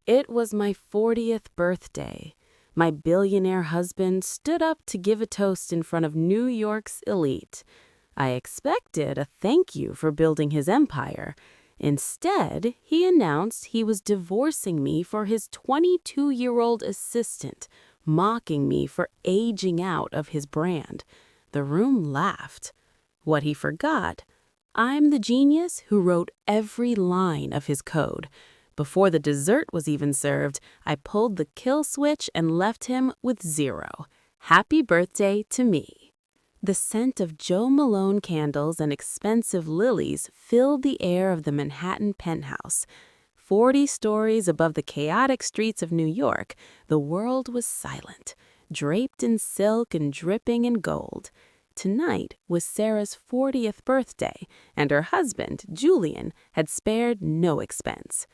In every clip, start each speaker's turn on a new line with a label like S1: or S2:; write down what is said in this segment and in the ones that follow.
S1: It was my 40th birthday. My billionaire husband stood up to give a toast in front of New York's elite. I expected a thank you for building his empire. Instead, he announced he was divorcing me for his 22-year-old assistant, mocking me for aging out of his brand. The room laughed. What he forgot: I'm the genius who wrote every line of his code. Before the dessert was even served, I pulled the kill switch and left him with 0. Happy birthday to me. The scent of Joe Malone candles and expensive lilies filled the air of the Manhattan penthouse. 40 stories above the chaotic streets of New York, the world was silent, draped in silk and dripping in gold. Tonight was Sarah's 40th birthday, and her husband, Julian, had spared no expense.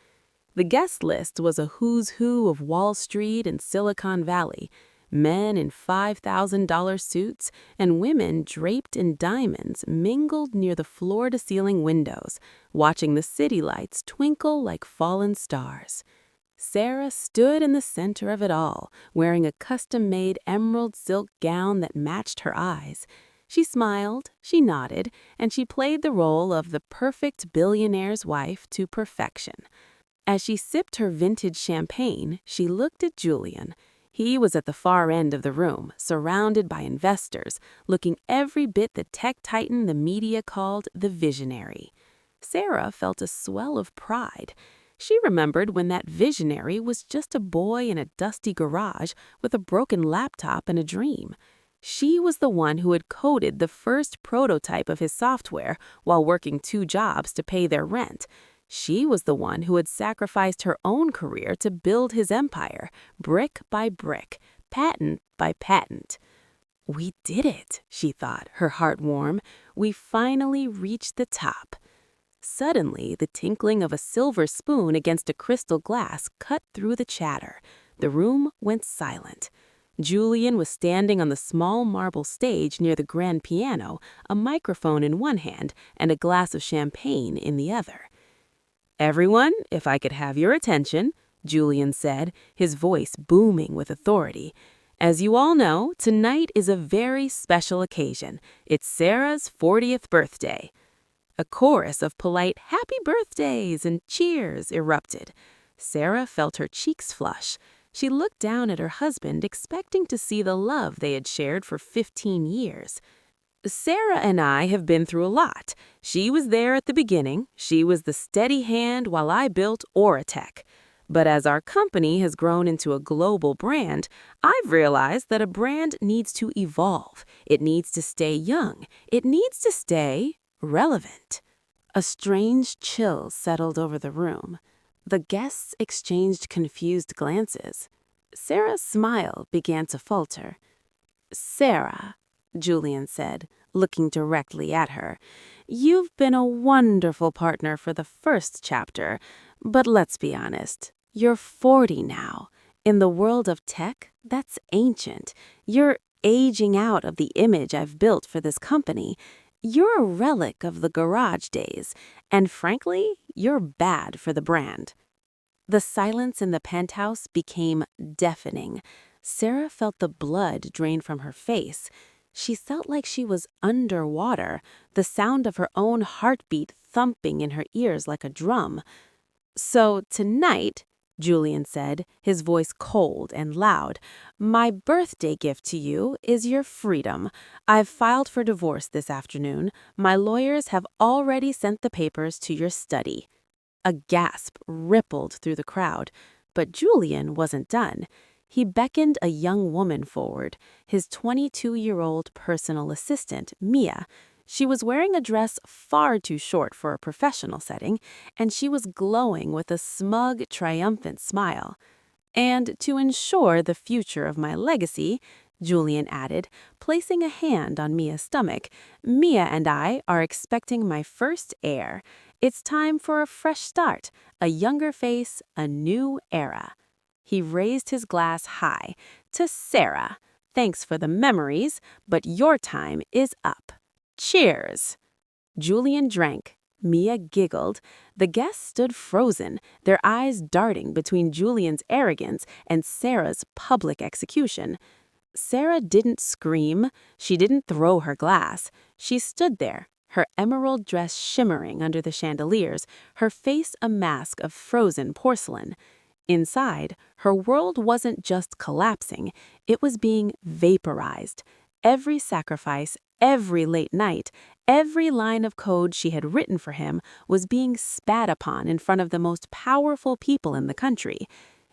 S1: The guest list was a who's who of Wall Street and Silicon Valley, men in $5,000 suits and women draped in diamonds mingled near the floor-to-ceiling windows, watching the city lights twinkle like fallen stars. Sarah stood in the center of it all, wearing a custom-made emerald silk gown that matched her eyes. She smiled, she nodded, and she played the role of the perfect billionaire's wife to perfection. As she sipped her vintage champagne, she looked at Julian. He was at the far end of the room, surrounded by investors, looking every bit the tech titan the media called the visionary. Sarah felt a swell of pride. She remembered when that visionary was just a boy in a dusty garage with a broken laptop and a dream. She was the one who had coded the first prototype of his software while working 2 jobs to pay their rent. She was the one who had sacrificed her own career to build his empire, brick by brick, patent by patent. We did it, she thought, her heart warm. We finally reached the top. Suddenly, the tinkling of a silver spoon against a crystal glass cut through the chatter. The room went silent. Julian was standing on the small marble stage near the grand piano, a microphone in one hand and a glass of champagne in the other. "Everyone, if I could have your attention," Julian said, his voice booming with authority. "As you all know, tonight is a very special occasion. It's Sarah's 40th birthday." A chorus of polite "happy birthdays" and cheers erupted. Sarah felt her cheeks flush. She looked down at her husband, expecting to see the love they had shared for 15 years. "Sarah and I have been through a lot. She was there at the beginning. She was the steady hand while I built Oratech. But as our company has grown into a global brand, I've realized that a brand needs to evolve. It needs to stay young. It needs to stay relevant." A strange chill settled over the room. The guests exchanged confused glances. Sarah's smile began to falter. "Sarah," Julian said, looking directly at her, "you've been a wonderful partner for the first chapter, but let's be honest, you're 40 now. In the world of tech, that's ancient. You're aging out of the image I've built for this company. You're a relic of the garage days, and frankly, you're bad for the brand." The silence in the penthouse became deafening. Sarah felt the blood drain from her face. She felt like she was underwater, the sound of her own heartbeat thumping in her ears like a drum. "So tonight," Julian said, his voice cold and loud, "my birthday gift to you is your freedom. I've filed for divorce this afternoon. My lawyers have already sent the papers to your study." A gasp rippled through the crowd, but Julian wasn't done. He beckoned a young woman forward, his 22-year-old personal assistant, Mia. She was wearing a dress far too short for a professional setting, and she was glowing with a smug, triumphant smile. "And to ensure the future of my legacy," Julian added, placing a hand on Mia's stomach, "Mia and I are expecting my first heir. It's time for a fresh start, a younger face, a new era." He raised his glass high. "To Sarah, thanks for the memories, but your time is up. Cheers." Julian drank, Mia giggled. The guests stood frozen, their eyes darting between Julian's arrogance and Sarah's public execution. Sarah didn't scream. She didn't throw her glass. She stood there, her emerald dress shimmering under the chandeliers, her face a mask of frozen porcelain. Inside, her world wasn't just collapsing, it was being vaporized. Every sacrifice, every late night, every line of code she had written for him was being spat upon in front of the most powerful people in the country.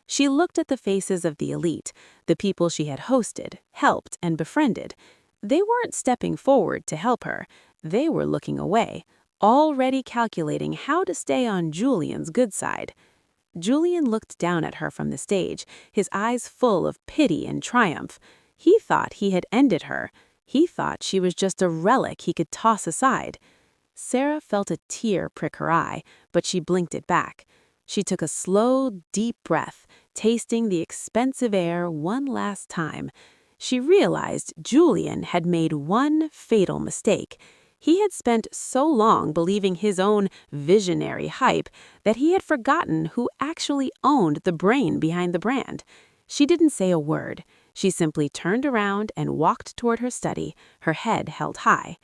S1: She looked at the faces of the elite, the people she had hosted, helped, and befriended. They weren't stepping forward to help her. They were looking away, already calculating how to stay on Julian's good side. Julian looked down at her from the stage, his eyes full of pity and triumph. He thought he had ended her. He thought she was just a relic he could toss aside. Sarah felt a tear prick her eye, but she blinked it back. She took a slow, deep breath, tasting the expensive air one last time. She realized Julian had made one fatal mistake. He had spent so long believing his own visionary hype that he had forgotten who actually owned the brain behind the brand. She didn't say a word. She simply turned around and walked toward her study, her head held high.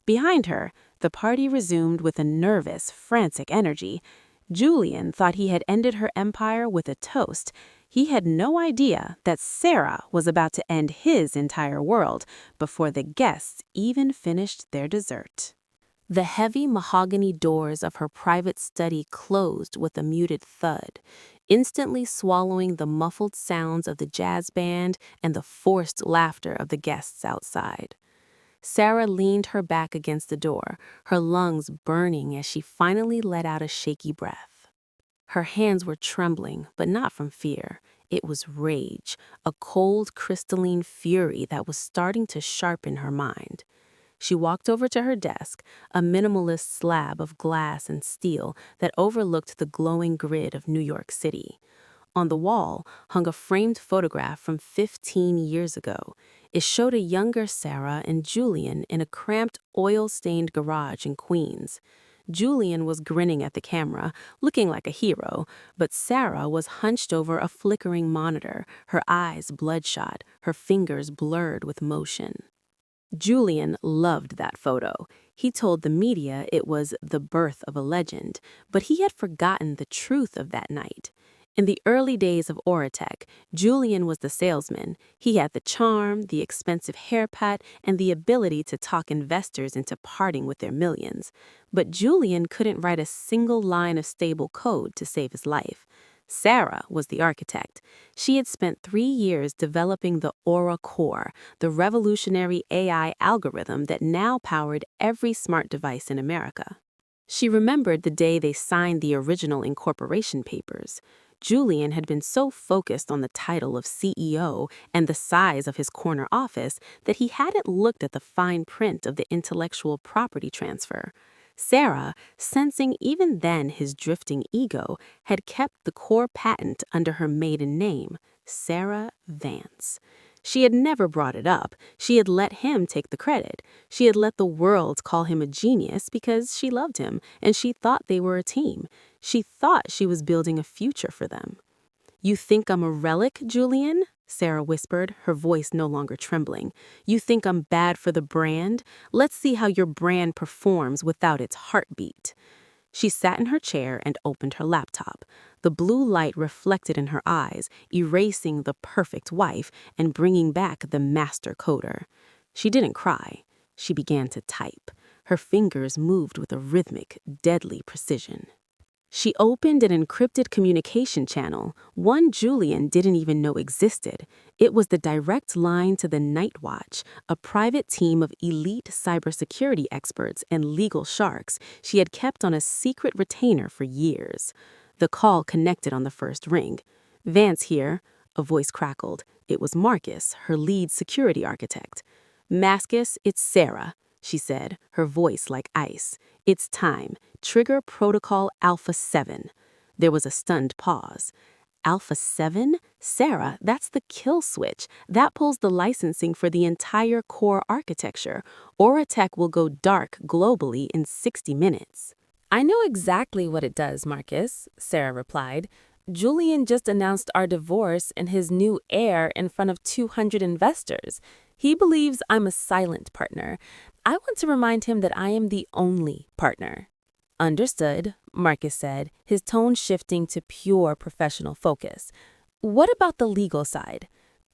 S1: Behind her, the party resumed with a nervous, frantic energy. Julian thought he had ended her empire with a toast. He had no idea that Sarah was about to end his entire world before the guests even finished their dessert. The heavy mahogany doors of her private study closed with a muted thud, instantly swallowing the muffled sounds of the jazz band and the forced laughter of the guests outside. Sarah leaned her back against the door, her lungs burning as she finally let out a shaky breath. Her hands were trembling, but not from fear. It was rage, a cold, crystalline fury that was starting to sharpen her mind. She walked over to her desk, a minimalist slab of glass and steel that overlooked the glowing grid of New York City. On the wall hung a framed photograph from 15 years ago. It showed a younger Sarah and Julian in a cramped, oil-stained garage in Queens. Julian was grinning at the camera, looking like a hero, but Sarah was hunched over a flickering monitor, her eyes bloodshot, her fingers blurred with motion. Julian loved that photo. He told the media it was the birth of a legend, but he had forgotten the truth of that night. In the early days of Oratech, Julian was the salesman. He had the charm, the expensive haircut, and the ability to talk investors into parting with their millions. But Julian couldn't write a single line of stable code to save his life. Sarah was the architect. She had spent 3 years developing the Aura Core, the revolutionary AI algorithm that now powered every smart device in America. She remembered the day they signed the original incorporation papers. Julian had been so focused on the title of CEO and the size of his corner office that he hadn't looked at the fine print of the intellectual property transfer. Sarah, sensing even then his drifting ego, had kept the core patent under her maiden name, Sarah Vance. She had never brought it up. She had let him take the credit. She had let the world call him a genius because she loved him, and she thought they were a team. She thought she was building a future for them. "You think I'm a relic, Julian?" Sarah whispered, her voice no longer trembling. "You think I'm bad for the brand? Let's see how your brand performs without its heartbeat." She sat in her chair and opened her laptop. The blue light reflected in her eyes, erasing the perfect wife and bringing back the master coder. She didn't cry. She began to type. Her fingers moved with a rhythmic, deadly precision. She opened an encrypted communication channel, one Julian didn't even know existed. It was the direct line to the Night Watch, a private team of elite cybersecurity experts and legal sharks she had kept on a secret retainer for years. The call connected on the first ring. "Vance here," a voice crackled. It was Marcus, her lead security architect. "Mascus, it's Sarah," she said, her voice like ice. "It's time. Trigger Protocol Alpha 7. There was a stunned pause. Alpha 7? Sarah, that's the kill switch. That pulls the licensing for the entire core architecture. Oratech will go dark globally in 60 minutes. I know exactly what it does, Marcus, Sarah replied. Julian just announced our divorce and his new heir in front of 200 investors. He believes I'm a silent partner. I want to remind him that I am the only partner. Understood, Marcus said, his tone shifting to pure professional focus. What about the legal side?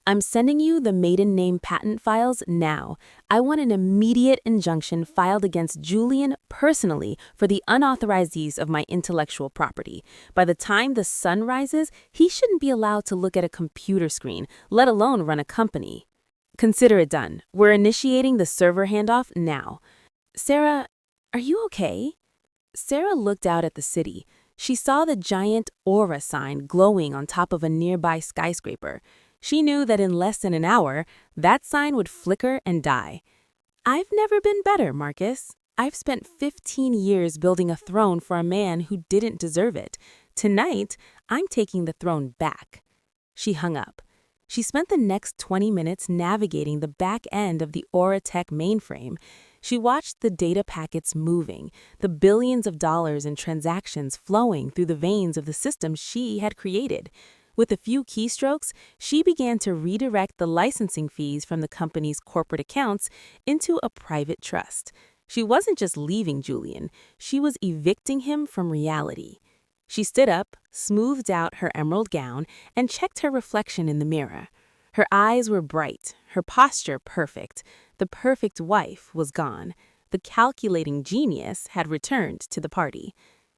S1: I'm sending you the maiden name patent files now. I want an immediate injunction filed against Julian personally for the unauthorized use of my intellectual property. By the time the sun rises, he shouldn't be allowed to look at a computer screen, let alone run a company. Consider it done. We're initiating the server handoff now. Sarah, are you okay? Sarah looked out at the city. She saw the giant aura sign glowing on top of a nearby skyscraper. She knew that in less than an hour, that sign would flicker and die. I've never been better, Marcus. I've spent 15 years building a throne for a man who didn't deserve it. Tonight, I'm taking the throne back. She hung up. She spent the next 20 minutes navigating the back end of the Auratech mainframe. She watched the data packets moving, the billions of dollars in transactions flowing through the veins of the system she had created. With a few keystrokes, she began to redirect the licensing fees from the company's corporate accounts into a private trust. She wasn't just leaving Julian, she was evicting him from reality. She stood up, smoothed out her emerald gown, and checked her reflection in the mirror. Her eyes were bright, her posture perfect. The perfect wife was gone. The calculating genius had returned to the party.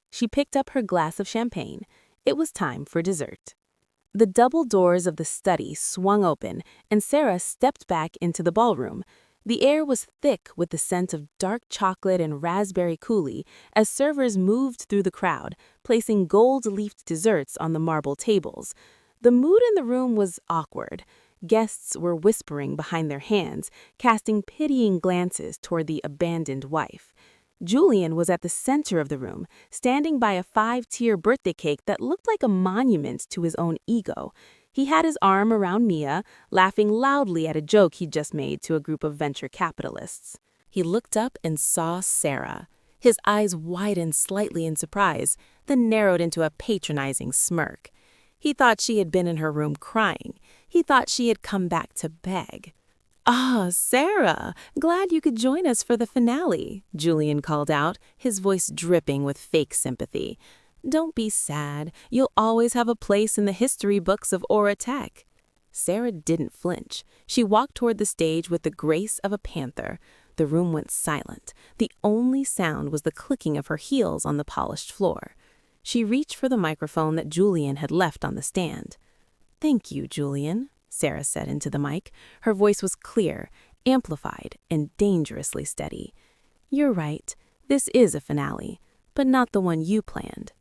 S1: She picked up her glass of champagne. It was time for dessert. The double doors of the study swung open, and Sarah stepped back into the ballroom. The air was thick with the scent of dark chocolate and raspberry coulis as servers moved through the crowd, placing gold-leafed desserts on the marble tables. The mood in the room was awkward. Guests were whispering behind their hands, casting pitying glances toward the abandoned wife. Julian was at the center of the room, standing by a 5-tier birthday cake that looked like a monument to his own ego. He had his arm around Mia, laughing loudly at a joke he'd just made to a group of venture capitalists. He looked up and saw Sarah. His eyes widened slightly in surprise, then narrowed into a patronizing smirk. He thought she had been in her room crying. He thought she had come back to beg. "Ah, Sarah, glad you could join us for the finale," Julian called out, his voice dripping with fake sympathy. "Don't be sad. You'll always have a place in the history books of Auratech." Sarah didn't flinch. She walked toward the stage with the grace of a panther. The room went silent. The only sound was the clicking of her heels on the polished floor. She reached for the microphone that Julian had left on the stand. "Thank you, Julian," Sarah said into the mic. Her voice was clear, amplified, and dangerously steady. "You're right. This is a finale, but not the one you planned."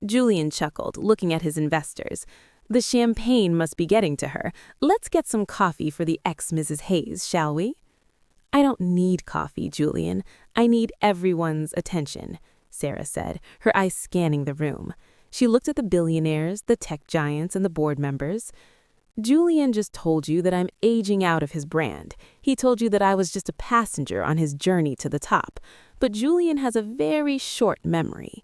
S1: Julian chuckled, looking at his investors. "The champagne must be getting to her. Let's get some coffee for the ex-Mrs. Hayes, shall we?" "I don't need coffee, Julian. I need everyone's attention," Sarah said, her eyes scanning the room. She looked at the billionaires, the tech giants, and the board members. "Julian just told you that I'm aging out of his brand. He told you that I was just a passenger on his journey to the top. But Julian has a very short memory."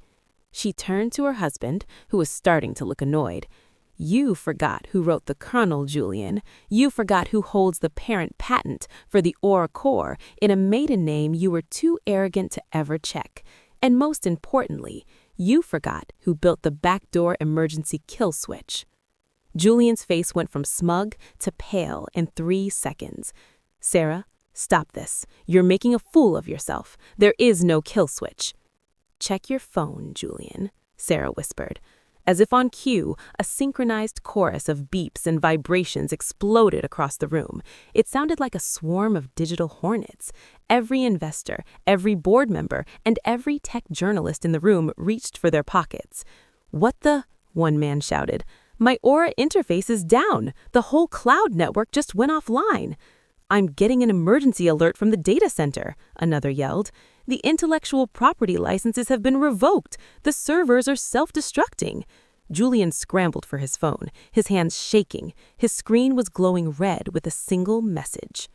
S1: She turned to her husband, who was starting to look annoyed. "You forgot who wrote the kernel, Julian. You forgot who holds the parent patent for the Aura core in a maiden name you were too arrogant to ever check. And most importantly, you forgot who built the backdoor emergency kill switch." Julian's face went from smug to pale in 3 seconds. "Sarah, stop this. You're making a fool of yourself. There is no kill switch." "Check your phone, Julian," Sarah whispered. As if on cue, a synchronized chorus of beeps and vibrations exploded across the room. It sounded like a swarm of digital hornets. Every investor, every board member, and every tech journalist in the room reached for their pockets. "What the?" one man shouted. "My Aura interface is down. The whole cloud network just went offline." "I'm getting an emergency alert from the data center," another yelled. "The intellectual property licenses have been revoked. The servers are self-destructing." Julian scrambled for his phone, his hands shaking. His screen was glowing red with a single message.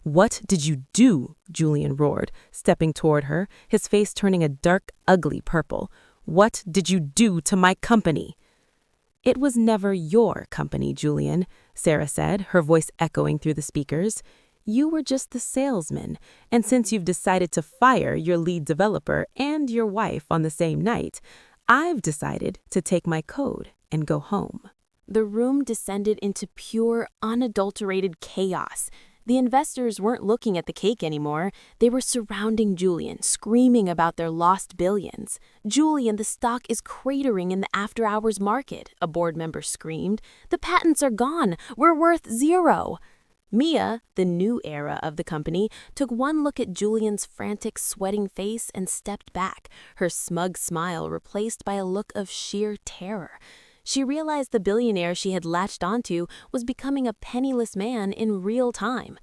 S1: "What did you do?" Julian roared, stepping toward her, his face turning a dark, ugly purple. "What did you do to my company?" "It was never your company, Julian," Sarah said, her voice echoing through the speakers. "You were just the salesman, and since you've decided to fire your lead developer and your wife on the same night, I've decided to take my code and go home." The room descended into pure, unadulterated chaos. The investors weren't looking at the cake anymore. They were surrounding Julian, screaming about their lost billions. "Julian, the stock is cratering in the after-hours market," a board member screamed. "The patents are gone. We're worth zero." Mia, the new era of the company, took one look at Julian's frantic, sweating face and stepped back, her smug smile replaced by a look of sheer terror. She realized the billionaire she had latched onto was becoming a penniless man in real time.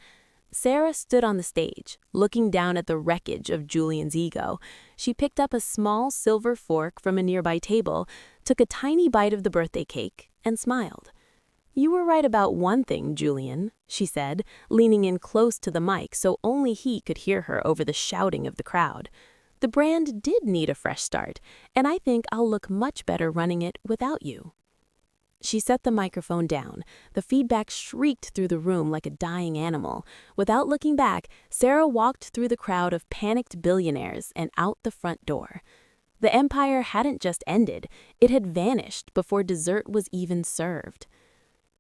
S1: Sarah stood on the stage, looking down at the wreckage of Julian's ego. She picked up a small silver fork from a nearby table, took a tiny bite of the birthday cake, and smiled. "You were right about one thing, Julian," she said, leaning in close to the mic so only he could hear her over the shouting of the crowd. "The brand did need a fresh start, and I think I'll look much better running it without you." She set the microphone down. The feedback shrieked through the room like a dying animal. Without looking back, Sarah walked through the crowd of panicked billionaires and out the front door. The empire hadn't just ended, it had vanished before dessert was even served.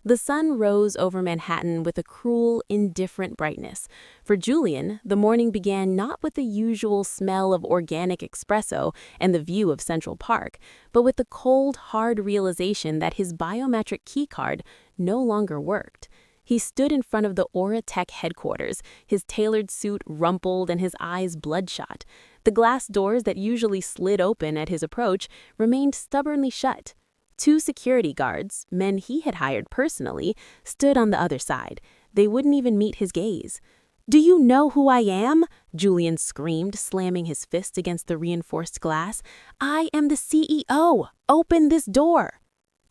S1: The sun rose over Manhattan with a cruel, indifferent brightness. For Julian, the morning began not with the usual smell of organic espresso and the view of Central Park, but with the cold, hard realization that his biometric keycard no longer worked. He stood in front of the Aura Tech headquarters, his tailored suit rumpled and his eyes bloodshot. The glass doors that usually slid open at his approach remained stubbornly shut. 2 security guards, men he had hired personally, stood on the other side. They wouldn't even meet his gaze. "Do you know who I am?" Julian screamed, slamming his fist against the reinforced glass. "I am the CEO. Open this door."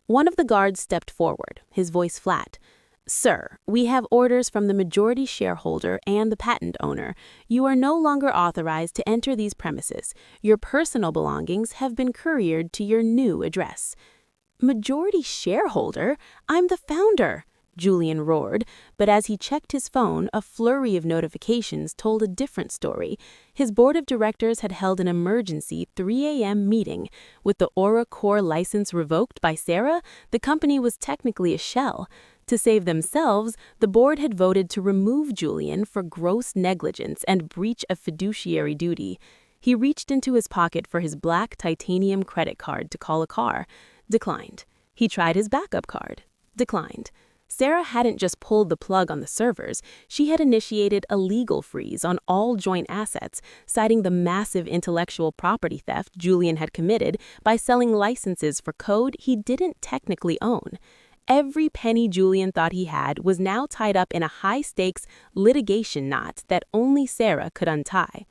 S1: One of the guards stepped forward, his voice flat. "Sir, we have orders from the majority shareholder and the patent owner. You are no longer authorized to enter these premises. Your personal belongings have been couriered to your new address." "Majority shareholder? I'm the founder," Julian roared, but as he checked his phone, a flurry of notifications told a different story. His board of directors had held an emergency 3 a.m. meeting. With the Aura Core license revoked by Sarah, the company was technically a shell. To save themselves, the board had voted to remove Julian for gross negligence and breach of fiduciary duty. He reached into his pocket for his black titanium credit card to call a car. Declined. He tried his backup card. Declined. Sarah hadn't just pulled the plug on the servers, she had initiated a legal freeze on all joint assets, citing the massive intellectual property theft Julian had committed by selling licenses for code he didn't technically own. Every penny Julian thought he had was now tied up in a high-stakes litigation knot that only Sarah could untie.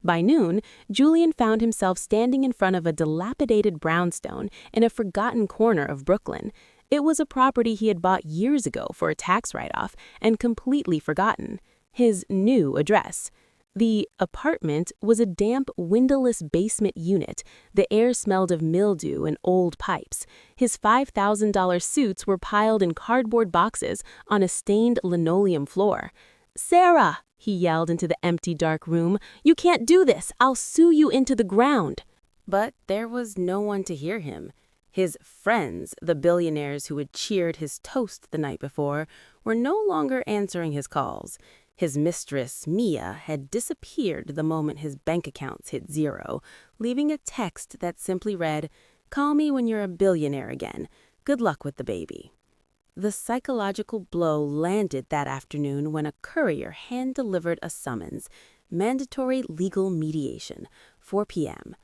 S1: By noon, Julian found himself standing in front of a dilapidated brownstone in a forgotten corner of Brooklyn. It was a property he had bought years ago for a tax write-off and completely forgotten. His new address. The apartment was a damp, windowless basement unit. The air smelled of mildew and old pipes. His $5,000 suits were piled in cardboard boxes on a stained linoleum floor. "Sarah!" he yelled into the empty, dark room. "You can't do this! I'll sue you into the ground!" But there was no one to hear him. His friends, the billionaires who had cheered his toast the night before, were no longer answering his calls. His mistress, Mia, had disappeared the moment his bank accounts hit zero, leaving a text that simply read, "Call me when you're a billionaire again. Good luck with the baby." The psychological blow landed that afternoon when a courier hand-delivered a summons. Mandatory legal mediation, 4 p.m.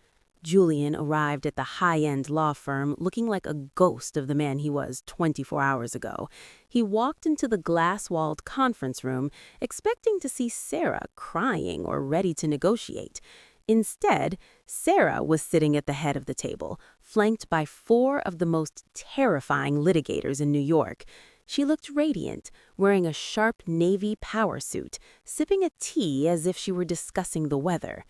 S1: Julian arrived at the high-end law firm looking like a ghost of the man he was 24 hours ago. He walked into the glass-walled conference room, expecting to see Sarah crying or ready to negotiate. Instead, Sarah was sitting at the head of the table, flanked by 4 of the most terrifying litigators in New York. She looked radiant, wearing a sharp navy power suit, sipping a tea as if she were discussing the weather.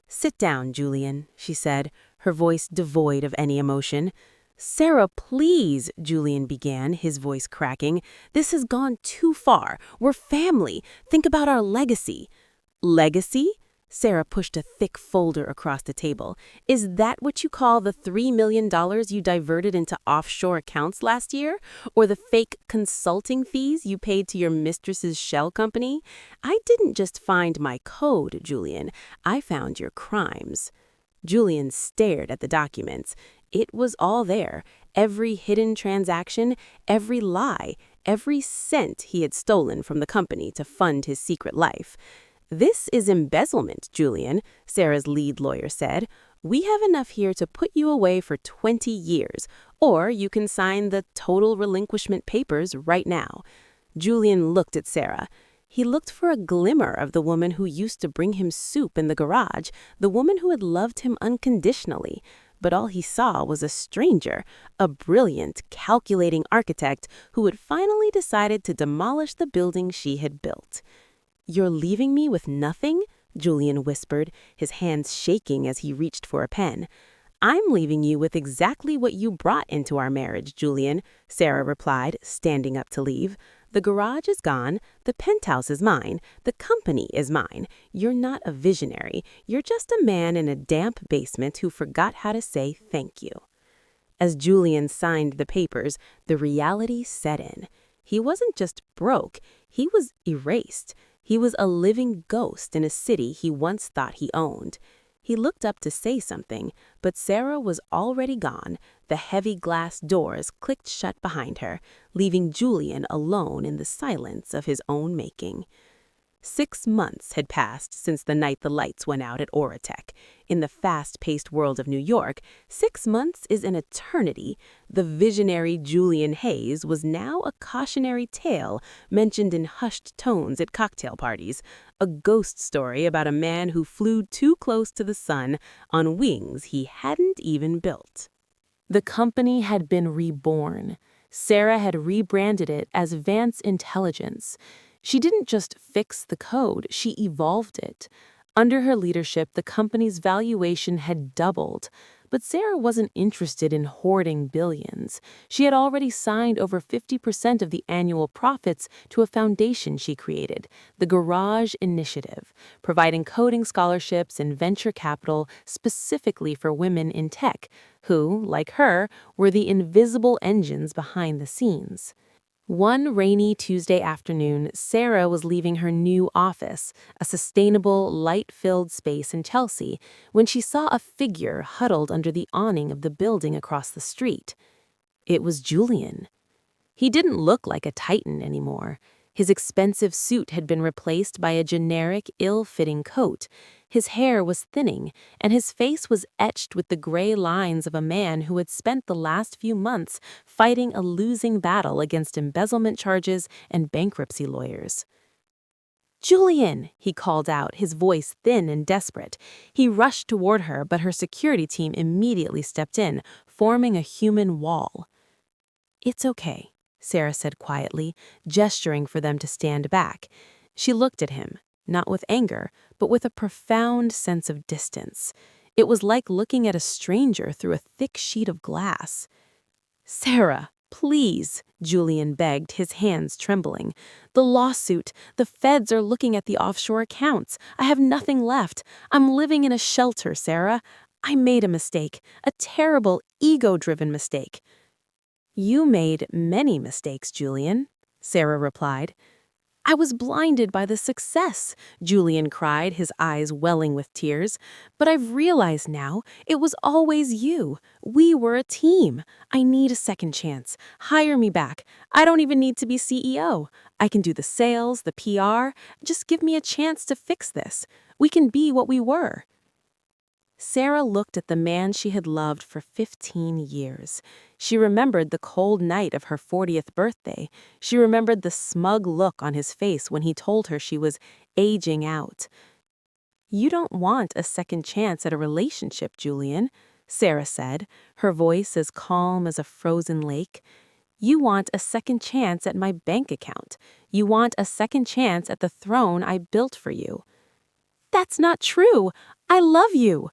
S1: "Sit down, Julian," she said, her voice devoid of any emotion. "Sarah, please," Julian began, his voice cracking. "This has gone too far. We're family. Think about our legacy." "Legacy?" Sarah pushed a thick folder across the table. "Is that what you call the $3 million you diverted into offshore accounts last year? Or the fake consulting fees you paid to your mistress's shell company? I didn't just find my code, Julian. I found your crimes." Julian stared at the documents. It was all there. Every hidden transaction, every lie, every cent he had stolen from the company to fund his secret life. "This is embezzlement, Julian," Sarah's lead lawyer said. "We have enough here to put you away for 20 years, or you can sign the total relinquishment papers right now." Julian looked at Sarah. He looked for a glimmer of the woman who used to bring him soup in the garage, the woman who had loved him unconditionally. But all he saw was a stranger, a brilliant, calculating architect who had finally decided to demolish the building she had built. "You're leaving me with nothing?" Julian whispered, his hands shaking as he reached for a pen. "I'm leaving you with exactly what you brought into our marriage, Julian," Sarah replied, standing up to leave. "The garage is gone, the penthouse is mine, the company is mine. You're not a visionary. You're just a man in a damp basement who forgot how to say thank you." As Julian signed the papers, the reality set in. He wasn't just broke, he was erased. He was a living ghost in a city he once thought he owned. He looked up to say something, but Sarah was already gone. The heavy glass doors clicked shut behind her, leaving Julian alone in the silence of his own making. 6 months had passed since the night the lights went out at Oratech. In the fast-paced world of New York, 6 months is an eternity. The visionary Julian Hayes was now a cautionary tale mentioned in hushed tones at cocktail parties, a ghost story about a man who flew too close to the sun on wings he hadn't even built. The company had been reborn. Sarah had rebranded it as Vance Intelligence. She didn't just fix the code, she evolved it. Under her leadership, the company's valuation had doubled. But Sarah wasn't interested in hoarding billions. She had already signed over 50% of the annual profits to a foundation she created, the Garage Initiative, providing coding scholarships and venture capital specifically for women in tech, who, like her, were the invisible engines behind the scenes. One rainy Tuesday afternoon, Sarah was leaving her new office, a sustainable, light-filled space in Chelsea, when she saw a figure huddled under the awning of the building across the street. It was Julian. He didn't look like a titan anymore. His expensive suit had been replaced by a generic, ill-fitting coat. His hair was thinning, and his face was etched with the gray lines of a man who had spent the last few months fighting a losing battle against embezzlement charges and bankruptcy lawyers. "Julian!" he called out, his voice thin and desperate. He rushed toward her, but her security team immediately stepped in, forming a human wall. "It's okay," Sarah said quietly, gesturing for them to stand back. She looked at him, not with anger, but with a profound sense of distance. It was like looking at a stranger through a thick sheet of glass. "Sarah, please," Julian begged, his hands trembling. "The lawsuit. The feds are looking at the offshore accounts. I have nothing left. I'm living in a shelter, Sarah. I made a mistake, a terrible, ego-driven mistake." "You made many mistakes, Julian," Sarah replied. "I was blinded by the success," Julian cried, his eyes welling with tears. "But I've realized now, it was always you. We were a team. I need a second chance. Hire me back. I don't even need to be CEO. I can do the sales, the PR. Just give me a chance to fix this. We can be what we were." Sarah looked at the man she had loved for 15 years. She remembered the cold night of her 40th birthday. She remembered the smug look on his face when he told her she was aging out. "You don't want a second chance at a relationship, Julian." Sarah said, her voice as calm as a frozen lake. You want a second chance at my bank account. You want a second chance at the throne I built for you. That's not true. I love you.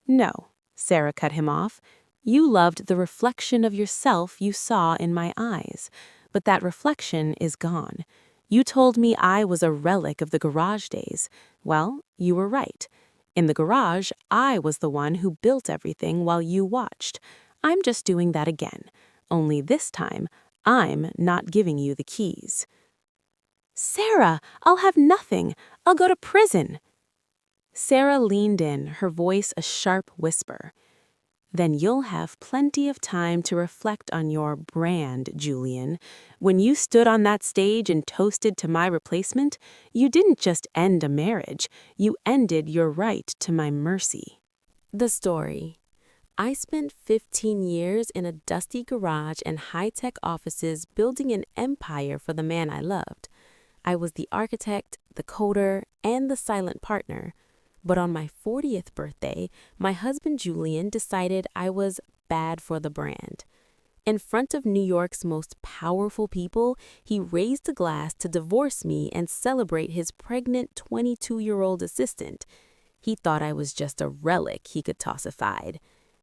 S1: No, Sarah cut him off. You loved the reflection of yourself you saw in my eyes, but that reflection is gone. You told me I was a relic of the garage days. Well, you were right. In the garage, I was the one who built everything while you watched. I'm just doing that again. Only this time, I'm not giving you the keys. Sarah, I'll have nothing. I'll go to prison. Sarah leaned in, her voice a sharp whisper. Then you'll have plenty of time to reflect on your brand, Julian. When you stood on that stage and toasted to my replacement, you didn't just end a marriage, you ended your right to my mercy. The story. I spent 15 years in a dusty garage and high-tech offices building an empire for the man I loved. I was the architect, the coder, and the silent partner. But on my 40th birthday, my husband Julian decided I was bad for the brand. In front of New York's most powerful people, he raised a glass to divorce me and celebrate his pregnant 22-year-old assistant. He thought I was just a relic he could toss aside.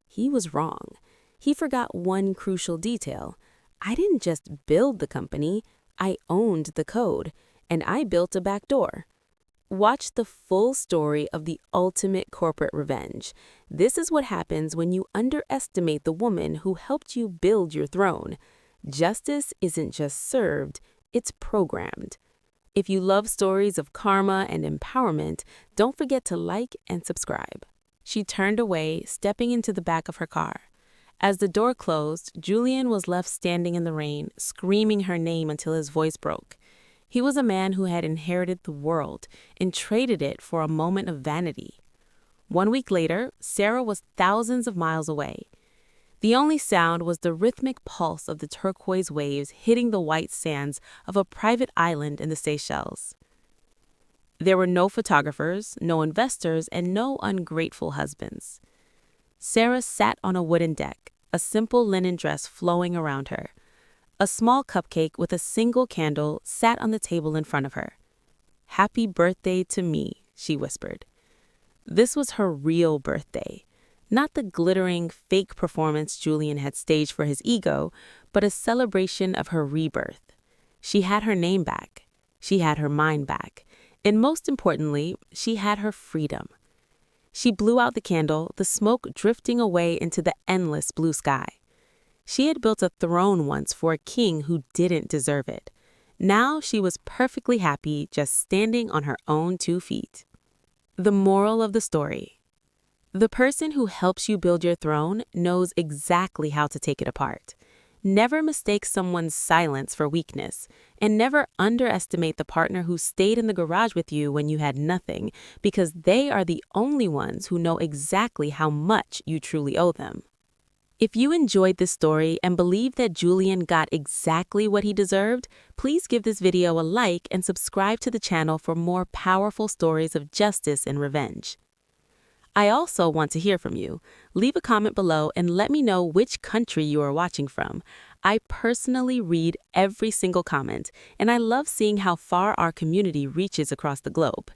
S1: He was wrong. He forgot one crucial detail. I didn't just build the company, I owned the code, and I built a backdoor. Watch the full story of the ultimate corporate revenge. This is what happens when you underestimate the woman who helped you build your throne. Justice isn't just served, it's programmed. If you love stories of karma and empowerment, don't forget to like and subscribe. She turned away, stepping into the back of her car. As the door closed, Julian was left standing in the rain, screaming her name until his voice broke. He was a man who had inherited the world and traded it for a moment of vanity. 1 week later, Sarah was thousands of miles away. The only sound was the rhythmic pulse of the turquoise waves hitting the white sands of a private island in the Seychelles. There were no photographers, no investors, and no ungrateful husbands. Sarah sat on a wooden deck, a simple linen dress flowing around her. A small cupcake with a single candle sat on the table in front of her. "Happy birthday to me," she whispered. This was her real birthday, not the glittering, fake performance Julian had staged for his ego, but a celebration of her rebirth. She had her name back. She had her mind back. And most importantly, she had her freedom. She blew out the candle, the smoke drifting away into the endless blue sky. She had built a throne once for a king who didn't deserve it. Now she was perfectly happy just standing on her own 2 feet. The moral of the story. The person who helps you build your throne knows exactly how to take it apart. Never mistake someone's silence for weakness, and never underestimate the partner who stayed in the garage with you when you had nothing, because they are the only ones who know exactly how much you truly owe them. If you enjoyed this story and believe that Julian got exactly what he deserved, please give this video a like and subscribe to the channel for more powerful stories of justice and revenge. I also want to hear from you. Leave a comment below and let me know which country you are watching from. I personally read every single comment, and I love seeing how far our community reaches across the globe.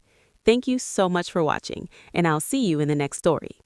S1: Thank you so much for watching, and I'll see you in the next story.